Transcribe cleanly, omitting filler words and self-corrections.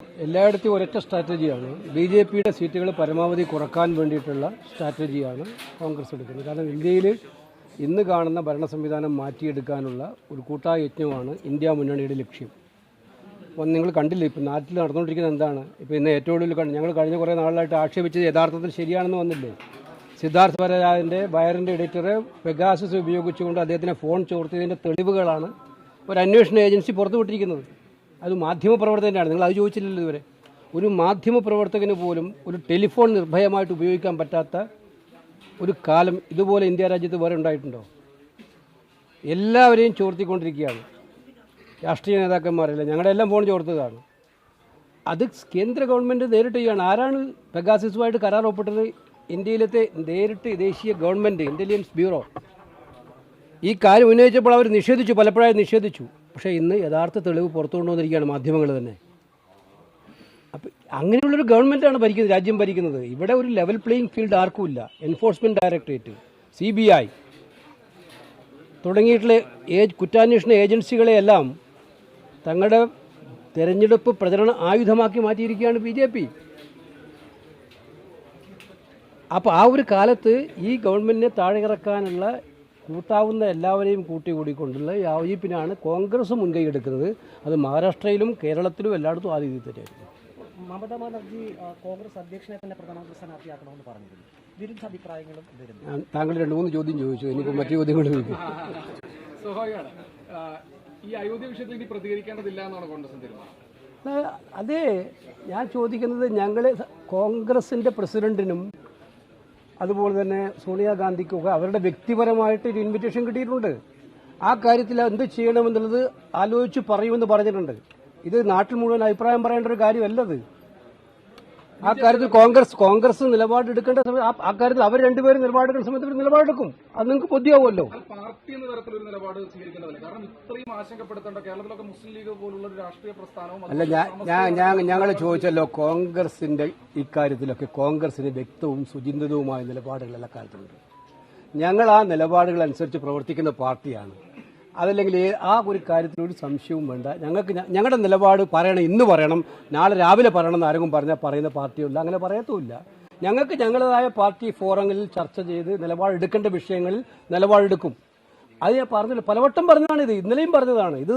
എല്ലായിടത്തും ഒരൊറ്റ സ്ട്രാറ്റജിയാണ്. ബി.ജെ.പിയുടെ സീറ്റുകൾ പരമാവധി കുറക്കാൻ വേണ്ടിയിട്ടുള്ള സ്ട്രാറ്റജിയാണ് കോൺഗ്രസ് എടുക്കുന്നത്. കാരണം ഇന്ത്യയിൽ ഇന്ന് കാണുന്ന ഭരണ സംവിധാനം മാറ്റിയെടുക്കാനുള്ള ഒരു കൂട്ടായ യജ്ഞമാണ് ഇന്ത്യ മുന്നണിയുടെ ലക്ഷ്യം. അപ്പം നിങ്ങൾ കണ്ടില്ലേ, ഇപ്പം നാട്ടിൽ നടന്നുകൊണ്ടിരിക്കുന്നത് എന്താണ്? ഇപ്പോൾ ഇന്ന് ഏറ്റവും കൂടുതൽ ഞങ്ങൾ കഴിഞ്ഞ കുറേ നാളായിട്ട് ആക്ഷേപിച്ചത് യഥാർത്ഥത്തിൽ ശരിയാണെന്ന് വന്നില്ലേ? സിദ്ധാർത്ഥ് വരരാജൻ്റെ വയറിൻ്റെ എഡിറ്റർ പെഗാസസ് ഉപയോഗിച്ചുകൊണ്ട് അദ്ദേഹത്തിനെ ഫോൺ ചോർത്തിയതിൻ്റെ തെളിവുകളാണ് ഒരു അന്വേഷണ ഏജൻസി പുറത്തുവിട്ടിരിക്കുന്നത്. അത് മാധ്യമപ്രവർത്തകനാണ്. നിങ്ങൾ അത് ചോദിച്ചില്ലല്ലോ ഇതുവരെ. ഒരു മാധ്യമപ്രവർത്തകന് പോലും ഒരു ടെലിഫോൺ നിർഭയമായിട്ട് ഉപയോഗിക്കാൻ പറ്റാത്ത ഒരു കാലം ഇതുപോലെ ഇന്ത്യ രാജ്യത്ത് വേറെ ഉണ്ടായിട്ടുണ്ടോ? എല്ലാവരെയും ചോർത്തിക്കൊണ്ടിരിക്കുകയാണ്. രാഷ്ട്രീയ നേതാക്കന്മാരല്ല, ഞങ്ങളുടെ എല്ലാം ഫോൺ ചോർത്തതാണ്. അത് കേന്ദ്ര ഗവൺമെൻറ് നേരിട്ട് ചെയ്യുകയാണ്. ആരാണ് പെഗാസസുമായിട്ട് കരാർ ഒപ്പിട്ടത്? ഇന്ത്യയിലത്തെ നേരിട്ട് ദേശീയ ഗവൺമെൻറ് ഇൻ്റലിജൻസ് ബ്യൂറോ. ഈ കാര്യം ഉന്നയിച്ചപ്പോൾ അവർ നിഷേധിച്ചു, പലപ്പോഴായി നിഷേധിച്ചു. പക്ഷേ ഇന്ന് യഥാർത്ഥ തെളിവ് പുറത്തു കൊണ്ടുവന്നിരിക്കുകയാണ് മാധ്യമങ്ങൾ തന്നെ. അപ്പം അങ്ങനെയുള്ളൊരു ഗവൺമെൻറ്റാണ് ഭരിക്കുന്നത്, രാജ്യം ഭരിക്കുന്നത്. ഇവിടെ ഒരു ലെവൽ പ്ലേയിങ് ഫീൽഡ് ആർക്കുമില്ല. എൻഫോഴ്സ്മെൻറ്റ് ഡയറക്ടറേറ്റ്, CBI തുടങ്ങിയിട്ടുള്ള കുറ്റാന്വേഷണ ഏജൻസികളെയെല്ലാം തങ്ങളുടെ തെരഞ്ഞെടുപ്പ് പ്രചരണ ആയുധമാക്കി മാറ്റിയിരിക്കുകയാണ് BJP. അപ്പോൾ ആ ഒരു കാലത്ത് ഈ ഗവൺമെൻറ്റിനെ താഴെ ഇറക്കാനുള്ള കൂട്ടാവുന്ന എല്ലാവരെയും കൂട്ടിക്കൊണ്ടുള്ള യോജിപ്പിനാണ് കോൺഗ്രസ് മുൻകൈ എടുക്കുന്നത്. അത് മഹാരാഷ്ട്രയിലും കേരളത്തിലും എല്ലായിടത്തും ആ രീതിയിൽ തന്നെയായിരുന്നു. മമതാ ബാനർജി കോൺഗ്രസ് അധ്യക്ഷനെ തന്നെ പ്രധാനമന്ത്രി സ്ഥാനാർത്ഥിയാക്കണമെന്ന് പറഞ്ഞിരുന്നു. വിരുദ്ധ അഭിപ്രായങ്ങളും വരുന്നു. താങ്കൾ 2-3 ചോദ്യം ചോദിച്ചു, എനിക്ക് മറ്റു ചോദ്യങ്ങൾ ചോദിക്കും. സ്വാഭാവികമാണ്. ഈ അയോധ്യ വിഷയത്തിൽ ഇനി പ്രതികരിക്കേണ്ടതില്ല എന്നാണ് കോൺഗ്രസ് തീരുമാനം. അതെ, ഞാൻ ചോദിക്കുന്നത്, ഞങ്ങൾ കോൺഗ്രസിൻ്റെ പ്രസിഡന്റിനും അതുപോലെ തന്നെ സോണിയാഗാന്ധിക്കൊക്കെ അവരുടെ വ്യക്തിപരമായിട്ട് ഒരു ഇൻവിറ്റേഷൻ കിട്ടിയിട്ടുണ്ട്. ആ കാര്യത്തിൽ എന്ത് ചെയ്യണമെന്നുള്ളത് ആലോചിച്ച് പറയുമെന്ന് പറഞ്ഞിട്ടുണ്ട്. ഇത് നാട്ടിൽ മുഴുവൻ അഭിപ്രായം പറയേണ്ട ഒരു കാര്യമല്ലത്. ആ കാര്യത്തിൽ കോൺഗ്രസ് നിലപാടെടുക്കേണ്ട സമയത്ത് ആ കാര്യത്തിൽ അവർ രണ്ടുപേരും നിലപാടെടുക്കുന്ന സമയത്ത് ഒരു നിലപാടെടുക്കും. അത് നിങ്ങൾക്ക് ബോധ്യമാവുമല്ലോ. പാർട്ടി എന്ന തരത്തിലൊരു നിലപാട് സ്വീകരിക്കുന്നതല്ല. കാരണം ഇത്രയും ആശങ്കപ്പെടുത്തേണ്ട കേരളത്തിലൊക്കെ മുസ്ലിം ലീഗ് പോലുള്ള ഒരു രാഷ്ട്രീയ പ്രസ്ഥാനവും അല്ല, ഞങ്ങൾ ചോദിച്ചല്ലോ, കോൺഗ്രസിന്റെ ഇക്കാര്യത്തിലൊക്കെ കോൺഗ്രസിന് വ്യക്തവും സുചിന്തിതവുമായ നിലപാടുകൾ എല്ലാ കാലത്തുണ്ട്. ഞങ്ങൾ ആ നിലപാടുകൾ അനുസരിച്ച് പ്രവർത്തിക്കുന്ന പാർട്ടിയാണ്. അതല്ലെങ്കിൽ ആ ഒരു കാര്യത്തിൽ ഒരു സംശയവും വേണ്ട. ഞങ്ങളുടെ നിലപാട് പറയണം, ഇന്ന് പറയണം, നാളെ രാവിലെ പറയണം എന്ന് ആരെങ്കിലും പറഞ്ഞാൽ പറയുന്ന പാർട്ടിയല്ല, അങ്ങനെ പറയത്തുമില്ല. ഞങ്ങൾക്ക് ഞങ്ങളുടേതായ പാർട്ടി ഫോറങ്ങളിൽ ചർച്ച ചെയ്ത് നിലപാടെടുക്കേണ്ട വിഷയങ്ങളിൽ നിലപാടെടുക്കും. അത് ഞാൻ പറഞ്ഞില്ല, പലവട്ടം പറഞ്ഞതാണ്. ഇത് ഇന്നലെയും പറഞ്ഞതാണ്. ഇത്